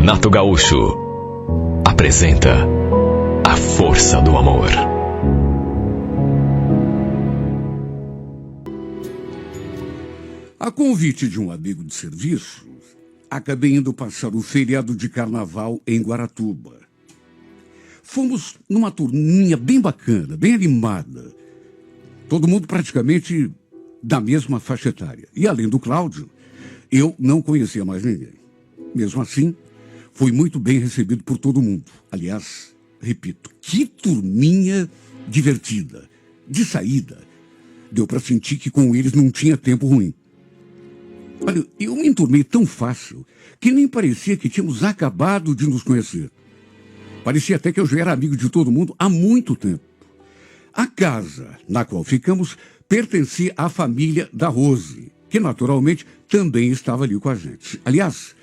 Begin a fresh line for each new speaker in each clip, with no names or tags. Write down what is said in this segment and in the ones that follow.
Renato Gaúcho apresenta A Força do Amor.
A convite de um amigo de serviço, acabei indo passar o feriado de carnaval em Guaratuba. Fomos numa turminha bem bacana, bem animada. Todo mundo praticamente da mesma faixa etária. E além do Cláudio, eu não conhecia mais ninguém. Mesmo assim, fui muito bem recebido por todo mundo. Aliás, repito, que turminha divertida, de saída. Deu para sentir que com eles não tinha tempo ruim. Olha, eu me enturmei tão fácil que nem parecia que tínhamos acabado de nos conhecer. Parecia até que eu já era amigo de todo mundo há muito tempo. A casa na qual ficamos pertencia à família da Rose, que naturalmente também estava ali com a gente. Aliás,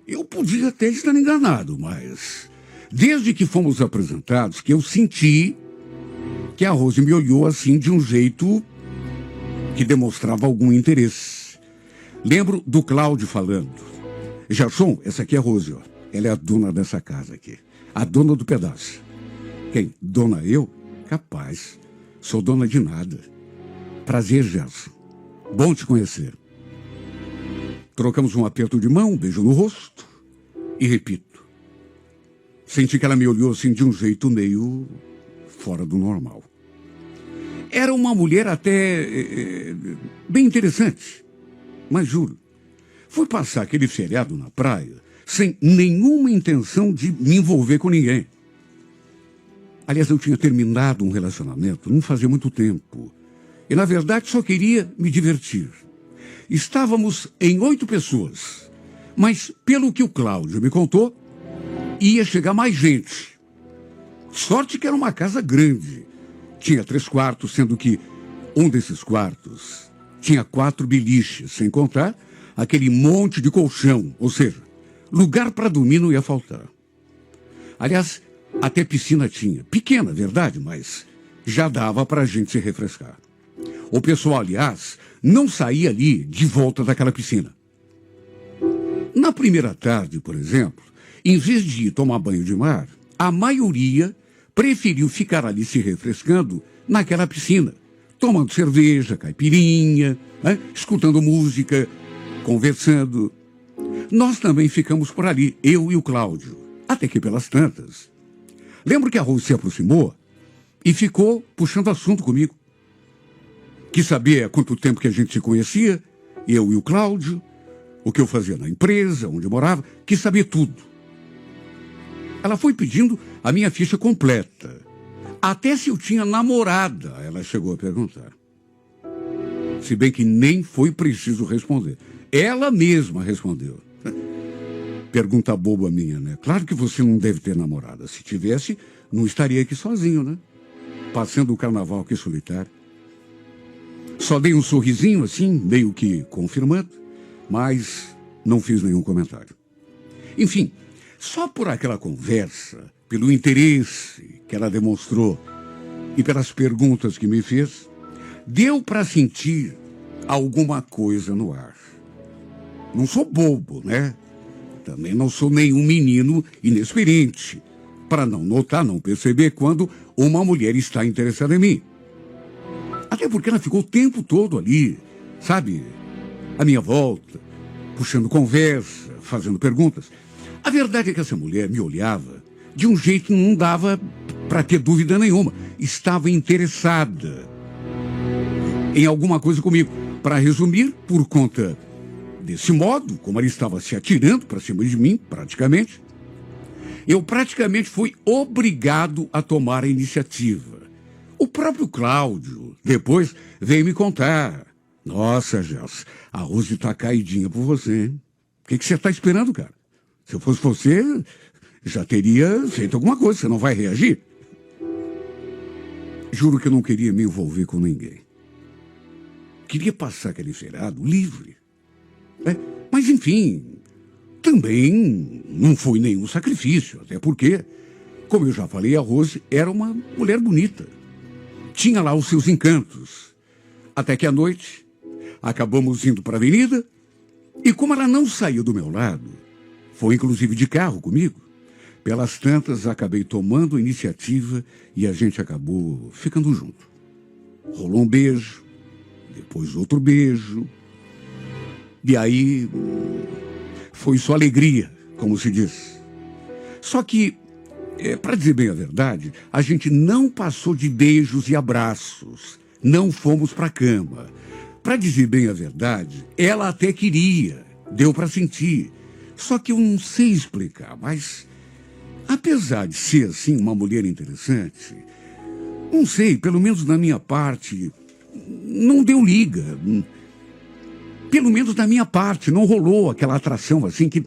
eu podia até estar enganado, mas desde que fomos apresentados que eu senti que a Rose me olhou assim de um jeito que demonstrava algum interesse. Lembro do Cláudio falando: Gerson, essa aqui é a Rose, ó. Ela é a dona dessa casa aqui. A dona do pedaço. Quem? Dona eu? Capaz. Sou dona de nada. Prazer, Gerson. Bom te conhecer. Trocamos um aperto de mão, um beijo no rosto. E repito, senti que ela me olhou assim de um jeito meio fora do normal. Era uma mulher até bem interessante. Mas juro, fui passar aquele feriado na praia sem nenhuma intenção de me envolver com ninguém. Aliás, eu tinha terminado um relacionamento não fazia muito tempo. E, na verdade, só queria me divertir. Estávamos em 8 pessoas. Mas, pelo que o Cláudio me contou, ia chegar mais gente. Sorte que era uma casa grande. Tinha 3 quartos, sendo que um desses quartos tinha 4 beliches, sem contar aquele monte de colchão. Ou seja, lugar para dormir não ia faltar. Aliás, até piscina tinha. Pequena, verdade, mas já dava para a gente se refrescar. O pessoal, aliás, não saía ali de volta daquela piscina. Na primeira tarde, por exemplo, em vez de ir tomar banho de mar, a maioria preferiu ficar ali se refrescando naquela piscina, tomando cerveja, caipirinha, né? Escutando música, conversando. Nós também ficamos por ali, eu e o Cláudio, até que pelas tantas. Lembro que a Rose se aproximou e ficou puxando assunto comigo. Quis saber há quanto tempo que a gente se conhecia, eu e o Cláudio, o que eu fazia na empresa, onde eu morava, quis saber tudo. Ela foi pedindo a minha ficha completa. Até se eu tinha namorada, ela chegou a perguntar. Se bem que nem foi preciso responder. Ela mesma respondeu. Pergunta boba minha, né? Claro que você não deve ter namorada. Se tivesse, não estaria aqui sozinho, né? Passando o carnaval aqui solitário. Só dei um sorrisinho assim, meio que confirmando, mas não fiz nenhum comentário. Enfim, só por aquela conversa, pelo interesse que ela demonstrou e pelas perguntas que me fez, deu para sentir alguma coisa no ar. Não sou bobo, né? Também não sou nenhum menino inexperiente, para não notar, não perceber quando uma mulher está interessada em mim. Até porque ela ficou o tempo todo ali, sabe? À minha volta, puxando conversa, fazendo perguntas. A verdade é que essa mulher me olhava de um jeito que não dava para ter dúvida nenhuma. Estava interessada em alguma coisa comigo. Para resumir, por conta desse modo, como ela estava se atirando para cima de mim, praticamente, eu praticamente fui obrigado a tomar a iniciativa. O próprio Cláudio, depois, veio me contar. Nossa, Gelson, a Rose está caidinha por você, hein? O que você está esperando, cara? Se eu fosse você, já teria feito alguma coisa. Você não vai reagir? Juro que eu não queria me envolver com ninguém. Queria passar aquele feriado livre. Mas, enfim, também não foi nenhum sacrifício. Até porque, como eu já falei, a Rose era uma mulher bonita. Tinha lá os seus encantos. Até que à noite, acabamos indo para a avenida e como ela não saiu do meu lado, Foi inclusive de carro comigo. Pelas tantas, acabei tomando a iniciativa e a gente acabou ficando junto. Rolou um beijo, depois outro beijo. E aí, foi só alegria, como se diz. Só que, para dizer bem a verdade, a gente não passou de beijos e abraços. Não fomos para a cama. Para dizer bem a verdade, ela até queria, deu para sentir. Só que eu não sei explicar, mas apesar de ser, assim, uma mulher interessante, não sei, pelo menos da minha parte, não deu liga. Pelo menos da minha parte, não rolou aquela atração assim que,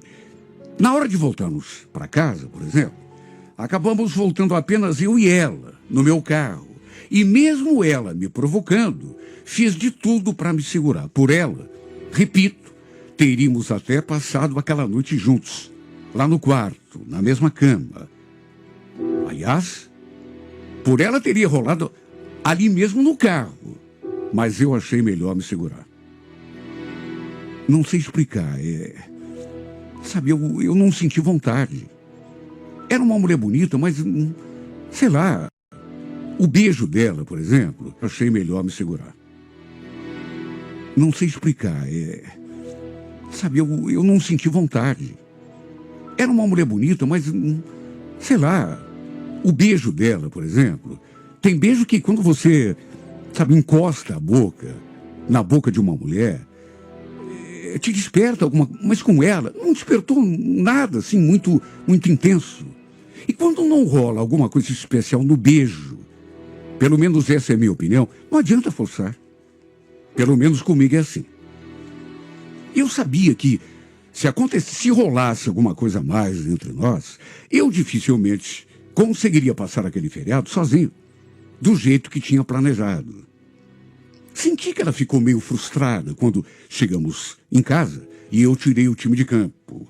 na hora de voltarmos para casa, por exemplo, acabamos voltando apenas eu e ela, no meu carro. E mesmo ela me provocando, fiz de tudo para me segurar. Por ela, repito, teríamos até passado aquela noite juntos, lá no quarto, na mesma cama. Aliás, por ela teria rolado ali mesmo no carro, mas eu achei melhor me segurar. Não sei explicar, sabe, eu não senti vontade. Era uma mulher bonita, mas, sei lá, o beijo dela, por exemplo, achei melhor me segurar. Não sei explicar, sabe, eu não senti vontade. Era uma mulher bonita, mas, sei lá, o beijo dela, por exemplo. Tem beijo que quando você, sabe, encosta a boca na boca de uma mulher, te desperta alguma coisa, mas com ela não despertou nada assim muito intenso. E quando não rola alguma coisa especial no beijo, pelo menos essa é a minha opinião, não adianta forçar. Pelo menos comigo é assim. Eu sabia que se rolasse alguma coisa a mais entre nós, eu dificilmente conseguiria passar aquele feriado sozinho, do jeito que tinha planejado. Senti que ela ficou meio frustrada quando chegamos em casa e eu tirei o time de campo.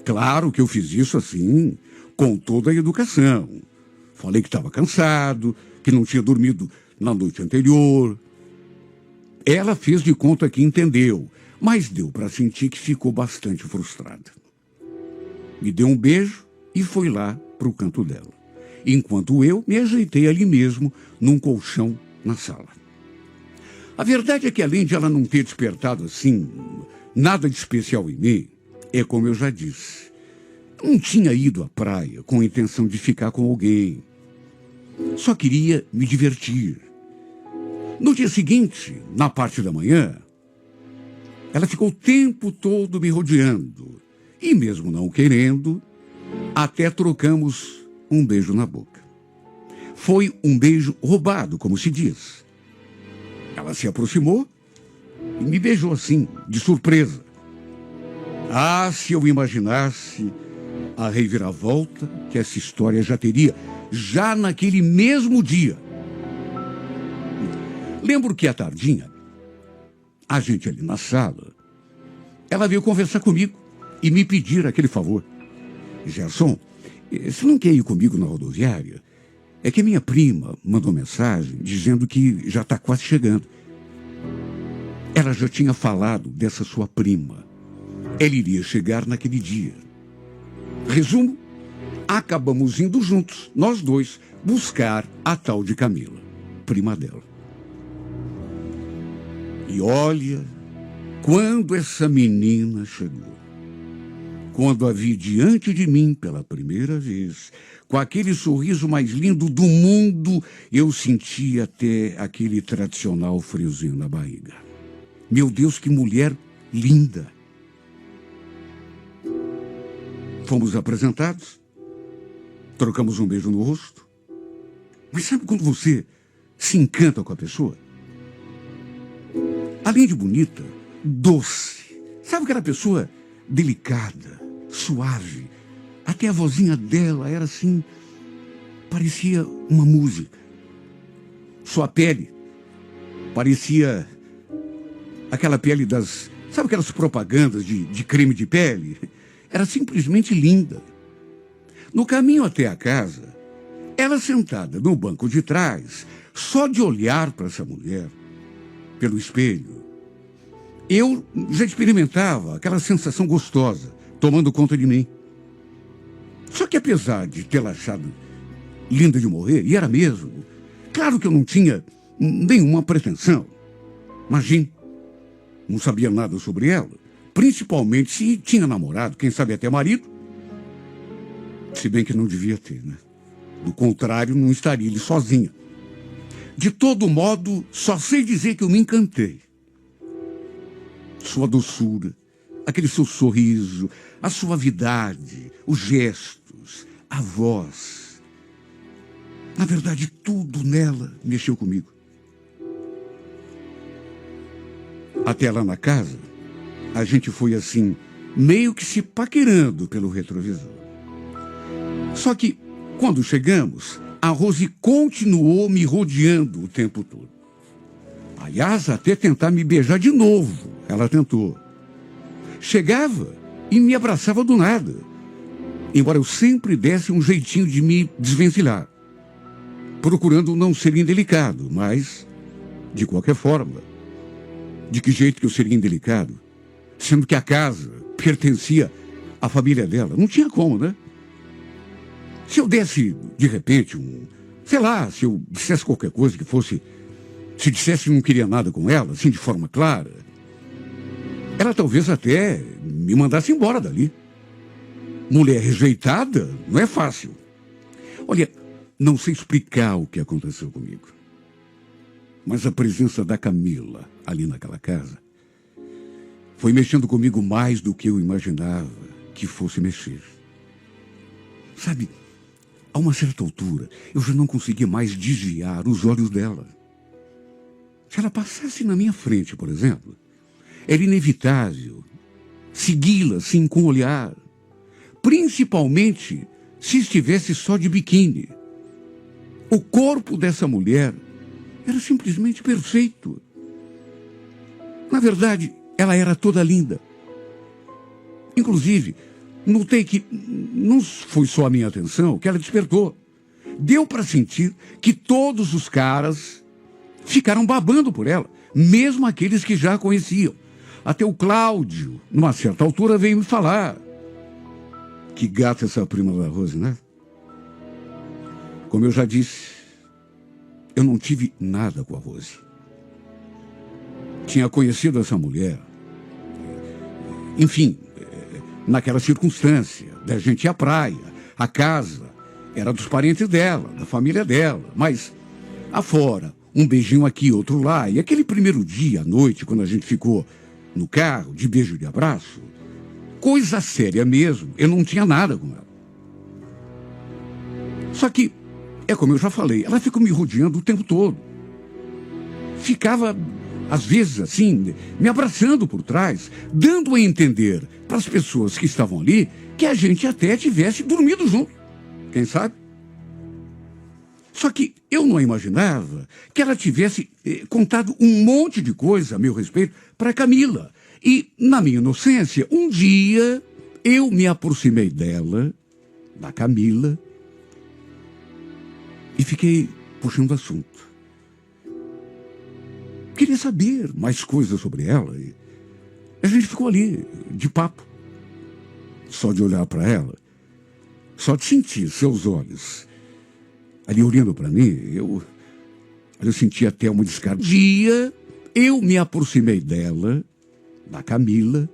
Claro que eu fiz isso assim, com toda a educação. Falei que estava cansado, que não tinha dormido na noite anterior. Ela fez de conta que entendeu, mas deu para sentir que ficou bastante frustrada. Me deu um beijo e foi lá para o canto dela, enquanto eu me ajeitei ali mesmo, num colchão na sala. A verdade é que, além de ela não ter despertado assim, nada de especial em mim, é como eu já disse. Não tinha ido à praia com a intenção de ficar com alguém. Só queria me divertir. No dia seguinte, na parte da manhã, ela ficou o tempo todo me rodeando. E mesmo não querendo, até trocamos um beijo na boca. Foi um beijo roubado, como se diz. Ela se aproximou e me beijou assim, de surpresa. Ah, se eu imaginasse a reviravolta que essa história já teria, já naquele mesmo dia. Lembro que à tardinha, a gente ali na sala, ela veio conversar comigo e me pedir aquele favor. Gerson, você não quer ir comigo na rodoviária? É que minha prima mandou mensagem dizendo que já está quase chegando. Ela já tinha falado dessa sua prima. Ela iria chegar naquele dia. Resumo, acabamos indo juntos, nós dois, buscar a tal de Camila, prima dela. E olha, quando essa menina chegou, quando a vi diante de mim pela primeira vez, com aquele sorriso mais lindo do mundo, eu senti até aquele tradicional friozinho na barriga. Meu Deus, que mulher linda! Fomos apresentados, trocamos um beijo no rosto. Mas sabe quando você se encanta com a pessoa? Além de bonita, doce. Sabe aquela pessoa delicada, suave? Até a vozinha dela era assim, parecia uma música. Sua pele parecia aquela pele das... Sabe aquelas propagandas de creme de pele? Era simplesmente linda. No caminho até a casa, ela sentada no banco de trás, só de olhar para essa mulher, pelo espelho, eu já experimentava aquela sensação gostosa tomando conta de mim. Só que apesar de tê-la achado linda de morrer, e era mesmo, claro que eu não tinha nenhuma pretensão. Imagine, não sabia nada sobre ela, principalmente se tinha namorado, quem sabe até marido. Se bem que não devia ter, né? Do contrário, não estaria ele sozinha. De todo modo, só sei dizer que eu me encantei. Sua doçura, aquele seu sorriso, a suavidade, os gestos, a voz. Na verdade, tudo nela mexeu comigo. Até lá na casa, a gente foi assim, meio que se paquerando pelo retrovisor. Só que, quando chegamos, a Rose continuou me rodeando o tempo todo. Aliás, até tentar me beijar de novo, ela tentou. Chegava e me abraçava do nada, embora eu sempre desse um jeitinho de me desvencilhar, procurando não ser indelicado, mas, de qualquer forma, de que jeito que eu seria indelicado, sendo que a casa pertencia à família dela? Não tinha como, né? Se eu desse, de repente, sei lá, se eu dissesse qualquer coisa que fosse, se dissesse que não queria nada com ela, assim, de forma clara, ela talvez até me mandasse embora dali. Mulher rejeitada não é fácil. Olha, não sei explicar o que aconteceu comigo, mas a presença da Camila ali naquela casa foi mexendo comigo mais do que eu imaginava que fosse mexer. Sabe, a uma certa altura, eu já não conseguia mais desviar os olhos dela. Se ela passasse na minha frente, por exemplo, era inevitável segui-la assim com o olhar, principalmente se estivesse só de biquíni. O corpo dessa mulher era simplesmente perfeito. Na verdade, ela era toda linda. Inclusive, notei que não foi só a minha atenção que ela despertou. Deu para sentir que todos os caras ficaram babando por ela, mesmo aqueles que já a conheciam. Até o Cláudio, numa certa altura, veio me falar. Que gata essa prima da Rose, né? Como eu já disse, eu não tive nada com a Rose. Tinha conhecido essa mulher, enfim, naquela circunstância, da gente ir à praia, a casa era dos parentes dela, da família dela, mas afora, um beijinho aqui, outro lá, e aquele primeiro dia à noite, quando a gente ficou no carro, de beijo e de abraço, coisa séria mesmo, eu não tinha nada com ela. Só que, é como eu já falei, ela ficou me rodeando o tempo todo. Ficava, às vezes assim, me abraçando por trás, dando a entender para as pessoas que estavam ali que a gente até tivesse dormido junto. Quem sabe? Só que eu não imaginava que ela tivesse contado um monte de coisa a meu respeito para Camila. E, na minha inocência, um dia eu me aproximei dela, da Camila, e fiquei puxando assunto. Queria saber mais coisas sobre ela. E a gente ficou ali, de papo. Só de olhar para ela, só de sentir seus olhos ali olhando para mim, eu senti até uma descarga. Um dia eu me aproximei dela, da Camila,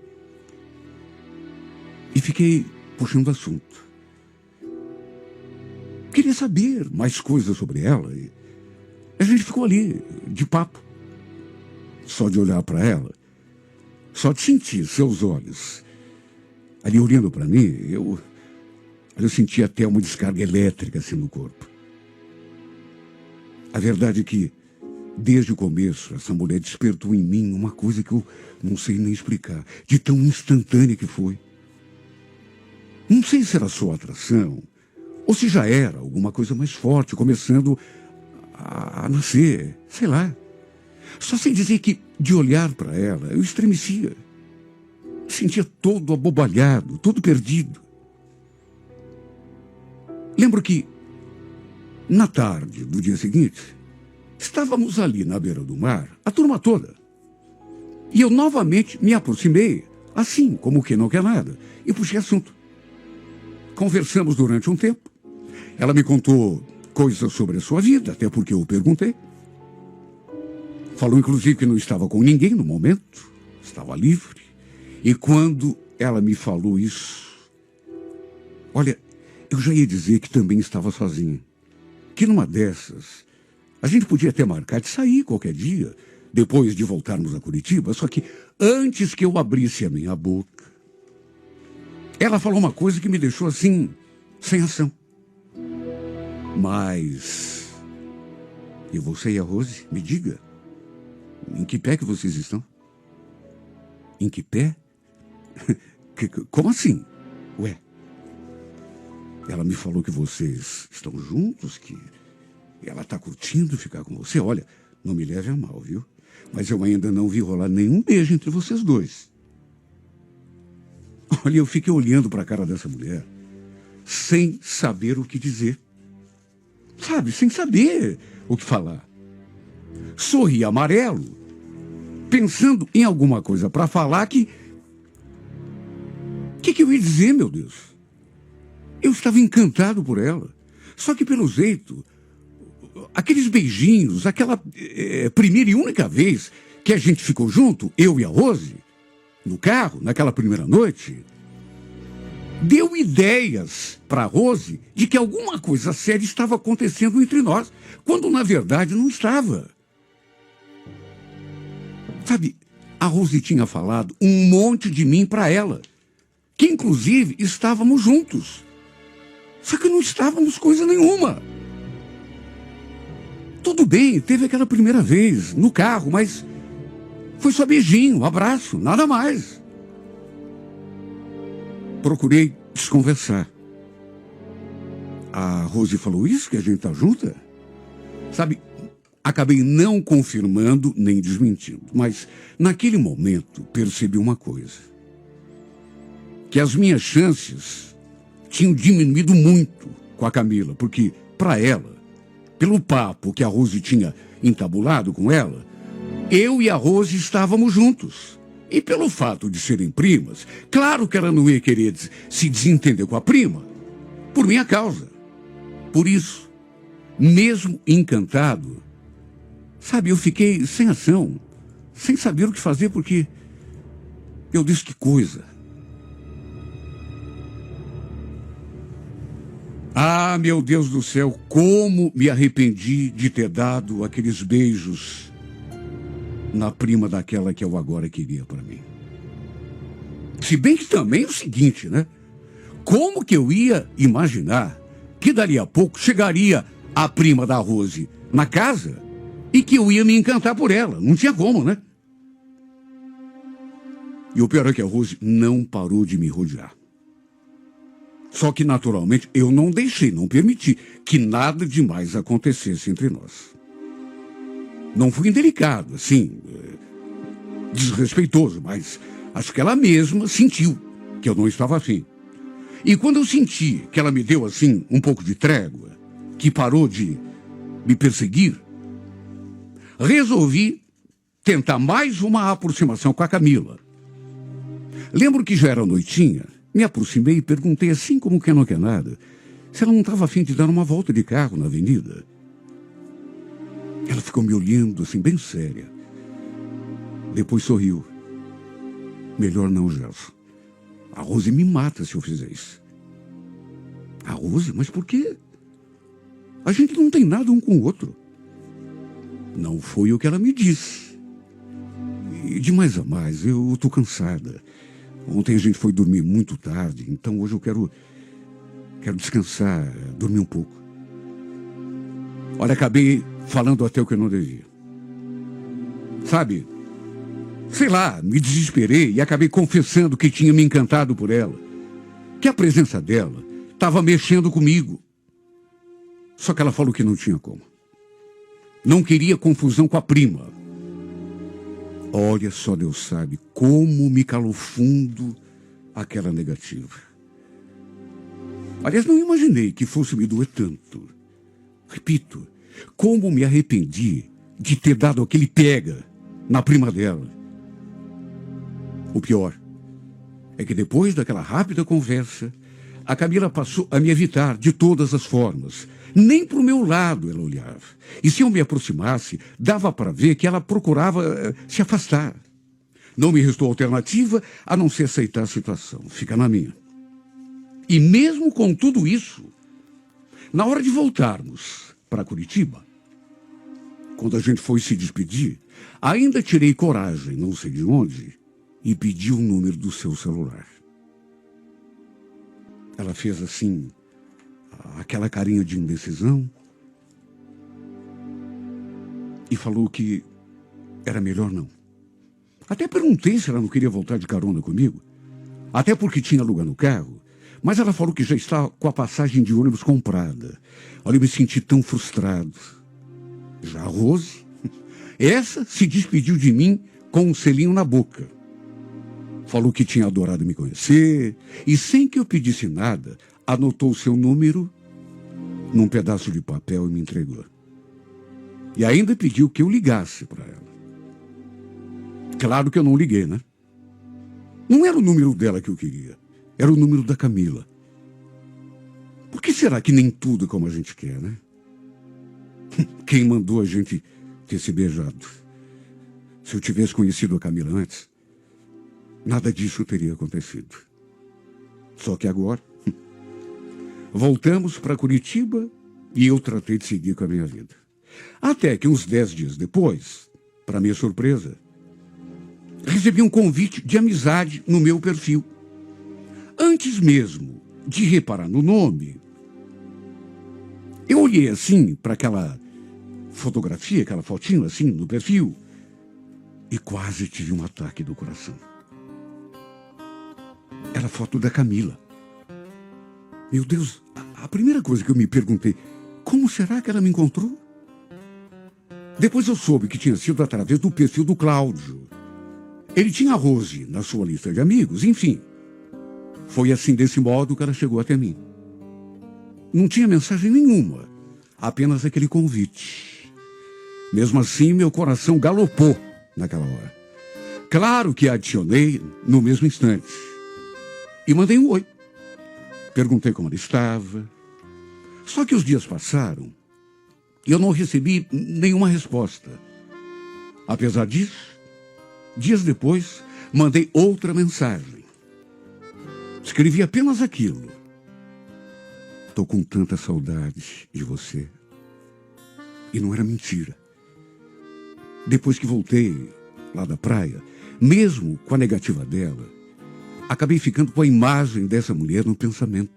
e fiquei puxando assunto. Queria saber mais coisas sobre ela. E a gente ficou ali, de papo. Só de olhar para ela, só de sentir seus olhos ali olhando para mim, eu senti até uma descarga elétrica assim no corpo. A verdade é que, desde o começo, essa mulher despertou em mim uma coisa que eu não sei nem explicar, de tão instantânea que foi. Não sei se era só atração, ou se já era alguma coisa mais forte, começando a nascer, sei lá. Só sei dizer que, de olhar para ela, eu estremecia. Me sentia todo abobalhado, todo perdido. Lembro que, na tarde do dia seguinte, estávamos ali na beira do mar, a turma toda. E eu novamente me aproximei, assim, como quem não quer nada, e puxei assunto. Conversamos durante um tempo. Ela me contou coisas sobre a sua vida, até porque eu perguntei. Falou, inclusive, que não estava com ninguém no momento, estava livre. E quando ela me falou isso, olha, eu já ia dizer que também estava sozinha. Que numa dessas, a gente podia até marcar de sair qualquer dia, depois de voltarmos a Curitiba, só que antes que eu abrisse a minha boca, ela falou uma coisa que me deixou assim, sem ação. Mas, e você e a Rose, me diga, em que pé que vocês estão? Em que pé? Como assim? Ué, ela me falou que vocês estão juntos, que ela está curtindo ficar com você. Olha, não me leve a mal, viu? Mas eu ainda não vi rolar nenhum beijo entre vocês dois. Olha, eu fiquei olhando para a cara dessa mulher, sem saber o que dizer. Sabe, sem saber o que falar. Sorri amarelo, pensando em alguma coisa para falar que eu ia dizer, meu Deus? Eu estava encantado por ela. Só que pelo jeito, aqueles beijinhos, aquela primeira e única vez que a gente ficou junto, eu e a Rose, no carro, naquela primeira noite, deu ideias para a Rose de que alguma coisa séria estava acontecendo entre nós, quando na verdade não estava. Sabe, a Rose tinha falado um monte de mim para ela, que inclusive estávamos juntos. Só que não estávamos coisa nenhuma. Tudo bem, teve aquela primeira vez, no carro, mas foi só beijinho, abraço, nada mais. Procurei desconversar. A Rose falou isso, que a gente tá junta? Sabe, acabei não confirmando nem desmentindo, mas naquele momento percebi uma coisa. Que as minhas chances tinham diminuído muito com a Camila, porque para ela, pelo papo que a Rose tinha entabulado com ela, eu e a Rose estávamos juntos. E pelo fato de serem primas, claro que ela não ia querer se desentender com a prima, por minha causa. Por isso, mesmo encantado, sabe, eu fiquei sem ação, sem saber o que fazer, porque eu disse que coisa. Ah, meu Deus do céu, como me arrependi de ter dado aqueles beijos na prima daquela que eu agora queria para mim. Se bem que também é o seguinte, né? Como que eu ia imaginar que dali a pouco chegaria a prima da Rose na casa e que eu ia me encantar por ela? Não tinha como, né? E o pior é que a Rose não parou de me rodear. Só que, naturalmente, eu não deixei, não permiti que nada demais acontecesse entre nós. Não fui indelicado, assim, desrespeitoso, mas acho que ela mesma sentiu que eu não estava afim. E quando eu senti que ela me deu, assim, um pouco de trégua, que parou de me perseguir, resolvi tentar mais uma aproximação com a Camila. Lembro que já era noitinha, me aproximei e perguntei, assim como quem não quer nada, se ela não estava afim de dar uma volta de carro na avenida. Ela ficou me olhando assim, bem séria. Depois sorriu. Melhor não, Gelson. A Rose me mata se eu fizer isso. A Rose? Mas por quê? A gente não tem nada um com o outro. Não foi o que ela me disse. E de mais a mais, eu estou cansada. Ontem a gente foi dormir muito tarde, então hoje eu quero descansar, dormir um pouco. Olha, acabei falando até o que eu não devia. Sabe, sei lá, me desesperei e acabei confessando que tinha me encantado por ela. Que a presença dela estava mexendo comigo. Só que ela falou que não tinha como. Não queria confusão com a prima. Olha, só Deus sabe como me calou fundo aquela negativa. Aliás, não imaginei que fosse me doer tanto. Repito, como me arrependi de ter dado aquele pega na prima dela. O pior é que depois daquela rápida conversa, a Camila passou a me evitar de todas as formas. Nem para o meu lado ela olhava. E se eu me aproximasse, dava para ver que ela procurava se afastar. Não me restou alternativa a não ser aceitar a situação. Fica na minha. E mesmo com tudo isso, na hora de voltarmos para Curitiba, quando a gente foi se despedir, ainda tirei coragem, não sei de onde, e pedi o número do seu celular. Ela fez assim, aquela carinha de indecisão, e falou que era melhor não. Até perguntei se ela não queria voltar de carona comigo, até porque tinha lugar no carro, mas ela falou que já está com a passagem de ônibus comprada. Olha, eu me senti tão frustrado. Já a Rose, essa se despediu de mim com um selinho na boca. Falou que tinha adorado me conhecer e, sem que eu pedisse nada, anotou seu número num pedaço de papel e me entregou. E ainda pediu que eu ligasse para ela. Claro que eu não liguei, né? Não era o número dela que eu queria, era o número da Camila. Por que será que nem tudo é como a gente quer, né? Quem mandou a gente ter se beijado? Se eu tivesse conhecido a Camila antes, nada disso teria acontecido. Só que agora, voltamos para Curitiba e eu tratei de seguir com a minha vida. Até que uns 10 dias depois, para minha surpresa, recebi um convite de amizade no meu perfil. Antes mesmo de reparar no nome, eu olhei assim para aquela fotografia, aquela fotinho assim no perfil, e quase tive um ataque do coração. Era a foto da Camila. Meu Deus, a primeira coisa que eu me perguntei, como será que ela me encontrou? Depois eu soube que tinha sido através do perfil do Cláudio. Ele tinha a Rose na sua lista de amigos, enfim. Foi assim, desse modo, que ela chegou até mim. Não tinha mensagem nenhuma, apenas aquele convite. Mesmo assim, meu coração galopou naquela hora. Claro que a adicionei no mesmo instante. E mandei um oi. Perguntei como ela estava. Só que os dias passaram e eu não recebi nenhuma resposta. Apesar disso, dias depois, mandei outra mensagem. Escrevi apenas aquilo. Estou com tanta saudade de você. E não era mentira. Depois que voltei lá da praia, mesmo com a negativa dela, acabei ficando com a imagem dessa mulher no pensamento.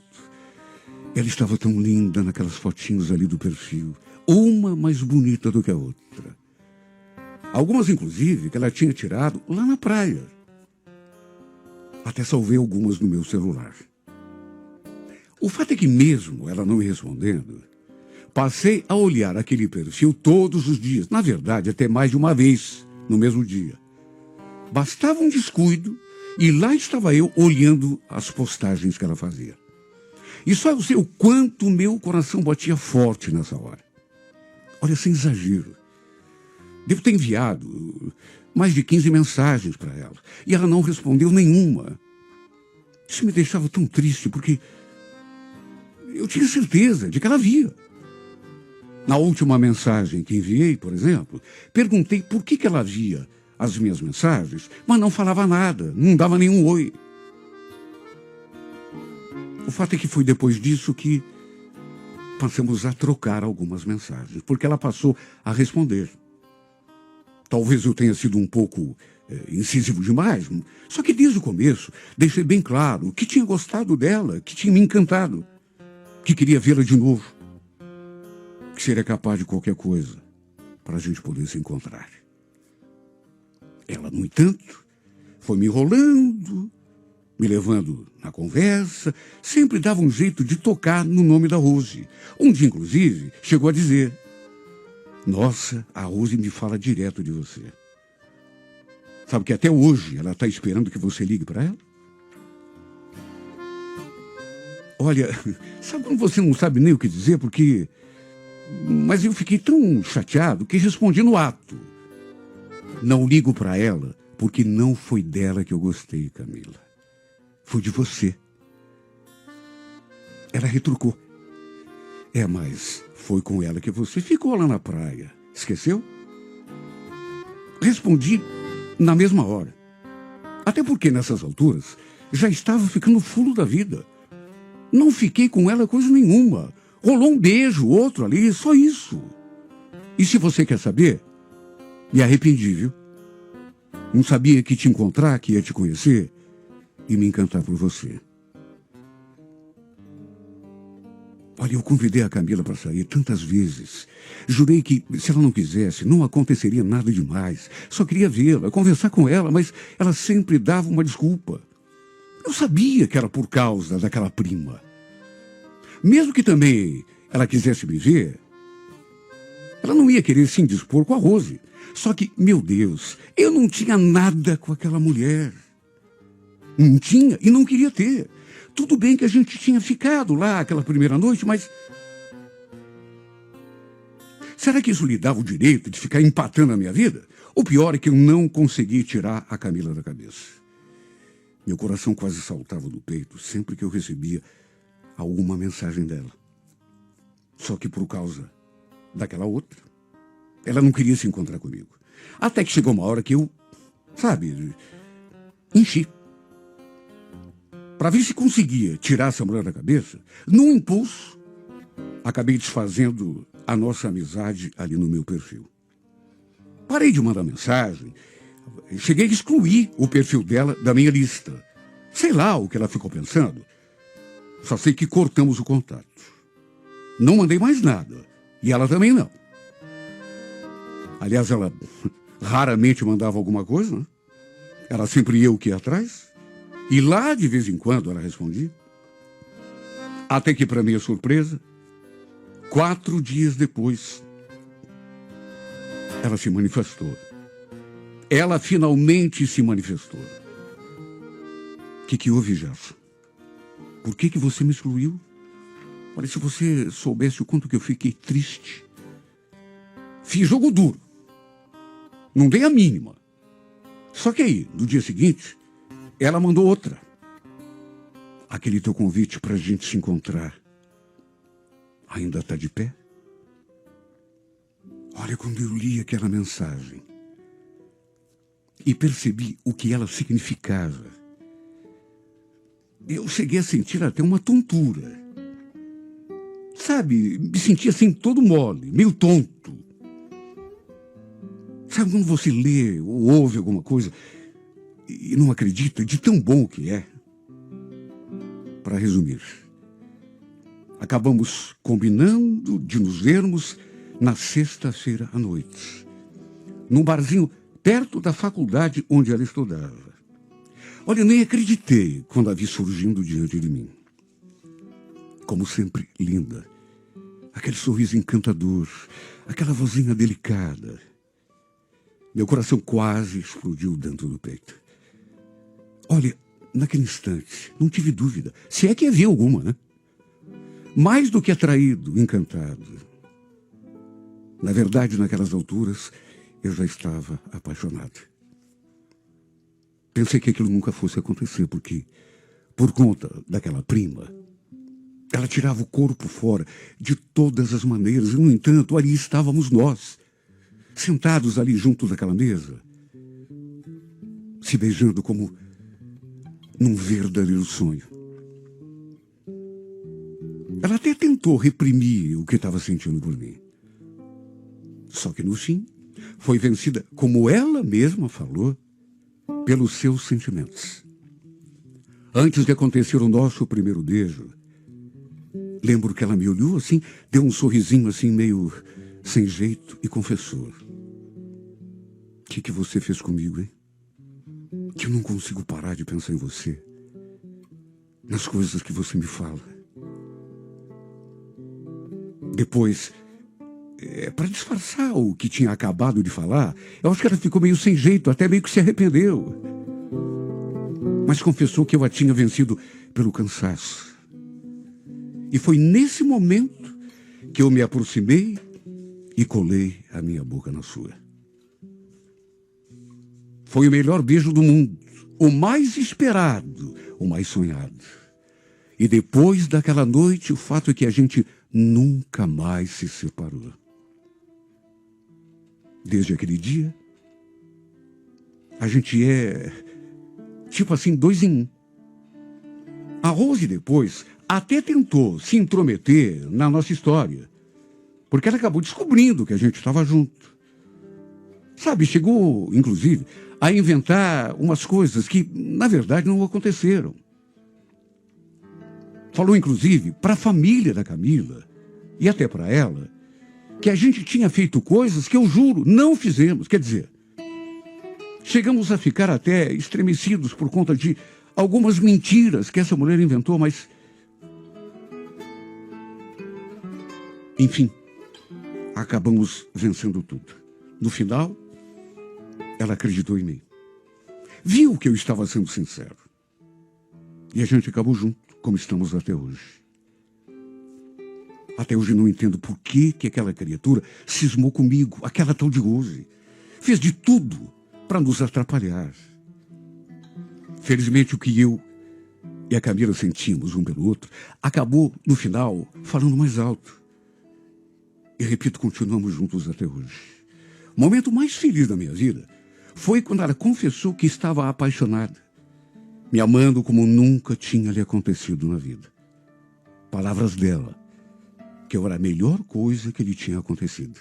Ela estava tão linda naquelas fotinhos ali do perfil, uma mais bonita do que a outra. Algumas, inclusive, que ela tinha tirado lá na praia. Até salvei algumas no meu celular. O fato é que, mesmo ela não me respondendo, passei a olhar aquele perfil todos os dias. Na verdade, até mais de uma vez no mesmo dia. Bastava um descuido e lá estava eu olhando as postagens que ela fazia. E só eu sei o quanto meu coração batia forte nessa hora. Olha, sem exagero. Devo ter enviado mais de 15 mensagens para ela. E ela não respondeu nenhuma. Isso me deixava tão triste, porque eu tinha certeza de que ela via. Na última mensagem que enviei, por exemplo, perguntei por que ela via as minhas mensagens, mas não falava nada, não dava nenhum oi. O fato é que foi depois disso que passamos a trocar algumas mensagens, porque ela passou a responder. Talvez eu tenha sido um pouco incisivo demais, só que desde o começo deixei bem claro que tinha gostado dela, que tinha me encantado, que queria vê-la de novo, que seria capaz de qualquer coisa para a gente poder se encontrar. Ela, no entanto, foi me enrolando, me levando na conversa, sempre dava um jeito de tocar no nome da Rose. Um dia, inclusive, chegou a dizer: nossa, a Rose me fala direto de você. Sabe que até hoje ela está esperando que você ligue para ela? Olha, sabe quando você não sabe nem o que dizer, porque... Mas eu fiquei tão chateado que respondi no ato. Não ligo para ela porque não foi dela que eu gostei, Camila. foi de você. Ela retrucou. Mas foi com ela que você ficou lá na praia. Esqueceu? Respondi na mesma hora. Até porque nessas alturas já estava ficando fulo da vida. Não fiquei com ela coisa nenhuma. Rolou um beijo, outro ali, só isso. E se você quer saber, me arrependi, viu? Não sabia que te encontrar, que ia te conhecer e me encantar por você. Olha, eu convidei a Camila para sair tantas vezes. Jurei que, se ela não quisesse, não aconteceria nada demais. Só queria vê-la, conversar com ela, mas ela sempre dava uma desculpa. Eu sabia que era por causa daquela prima. Mesmo que também ela quisesse me ver, ela não ia querer se indispor com a Rose. Só que, meu Deus, eu não tinha nada com aquela mulher. Não tinha e não queria ter. Tudo bem que a gente tinha ficado lá aquela primeira noite, mas... será que isso lhe dava o direito de ficar empatando a minha vida? O pior é que eu não consegui tirar a Camila da cabeça. Meu coração quase saltava do peito sempre que eu recebia alguma mensagem dela. Só que por causa daquela outra, ela não queria se encontrar comigo. Até que chegou uma hora que eu, enchi. Para ver se conseguia tirar essa mulher da cabeça, num impulso, acabei desfazendo a nossa amizade ali no meu perfil. Parei de mandar mensagem, cheguei a excluir o perfil dela da minha lista. Sei lá o que ela ficou pensando, só sei que cortamos o contato. Não mandei mais nada, e ela também não. Aliás, ela raramente mandava alguma coisa, né? Era sempre eu que ia atrás. E lá, de vez em quando, ela respondia. Até que, para minha surpresa, 4 dias depois, ela se manifestou. Ela finalmente se manifestou. O que houve, Gerson? Por que você me excluiu? Olha, se você soubesse o quanto que eu fiquei triste. Fiz jogo duro. Não dei a mínima. Só que aí, no dia seguinte, ela mandou outra. Aquele teu convite para a gente se encontrar ainda está de pé? Olha, quando eu li aquela mensagem e percebi o que ela significava, eu cheguei a sentir até uma tontura. Sabe, me sentia assim todo mole, meio tonto. Sabe quando você lê ou ouve alguma coisa e não acredita de tão bom que é? Para resumir, acabamos combinando de nos vermos na sexta-feira à noite, num barzinho perto da faculdade onde ela estudava. Olha, eu nem acreditei quando a vi surgindo diante de mim. Como sempre, linda. Aquele sorriso encantador, aquela vozinha delicada. Meu coração quase explodiu dentro do peito. Olha, naquele instante, não tive dúvida, se é que havia alguma, né? Mais do que atraído, encantado. Na verdade, naquelas alturas, eu já estava apaixonado. Pensei que aquilo nunca fosse acontecer, porque, por conta daquela prima, ela tirava o corpo fora de todas as maneiras. E, no entanto, ali estávamos nós, sentados ali junto daquela mesa, se beijando como num verdadeiro sonho. Ela até tentou reprimir o que estava sentindo por mim. Só que, no fim, foi vencida, como ela mesma falou, pelos seus sentimentos. Antes de acontecer o nosso primeiro beijo, lembro que ela me olhou assim, deu um sorrisinho assim meio sem jeito e confessou: o que você fez comigo, hein? Que eu não consigo parar de pensar em você, nas coisas que você me fala. Depois, para disfarçar o que tinha acabado de falar, eu acho que ela ficou meio sem jeito, até meio que se arrependeu. Mas confessou que eu a tinha vencido pelo cansaço. E foi nesse momento que eu me aproximei e colei a minha boca na sua. Foi o melhor beijo do mundo, o mais esperado, o mais sonhado. E depois daquela noite, o fato é que a gente nunca mais se separou. Desde aquele dia, a gente é, tipo assim, 2 em 1. A Rose depois até tentou se intrometer na nossa história, porque ela acabou descobrindo que a gente estava junto. Sabe, chegou, inclusive, a inventar umas coisas que, na verdade, não aconteceram. Falou, inclusive, para a família da Camila, e até para ela, que a gente tinha feito coisas que, eu juro, não fizemos. Quer dizer, chegamos a ficar até estremecidos por conta de algumas mentiras que essa mulher inventou, mas... Enfim, acabamos vencendo tudo. No final, ela acreditou em mim. Viu que eu estava sendo sincero. E a gente acabou junto, como estamos até hoje. Até hoje não entendo por que aquela criatura cismou comigo, aquela tal de Rose. Fez de tudo para nos atrapalhar. Felizmente, o que eu e a Camila sentimos um pelo outro acabou, no final, falando mais alto. E, repito, continuamos juntos até hoje. O momento mais feliz da minha vida foi quando ela confessou que estava apaixonada, me amando como nunca tinha lhe acontecido na vida. Palavras dela, que eu era a melhor coisa que lhe tinha acontecido.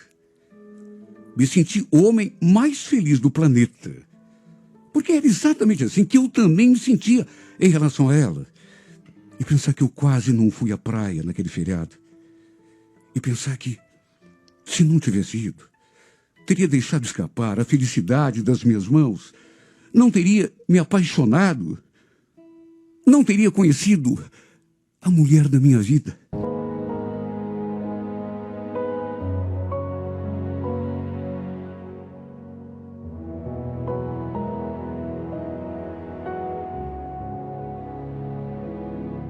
Me senti o homem mais feliz do planeta, porque era exatamente assim que eu também me sentia em relação a ela. E pensar que eu quase não fui à praia naquele feriado. E pensar que, se não tivesse ido, teria deixado escapar a felicidade das minhas mãos, não teria me apaixonado, não teria conhecido a mulher da minha vida.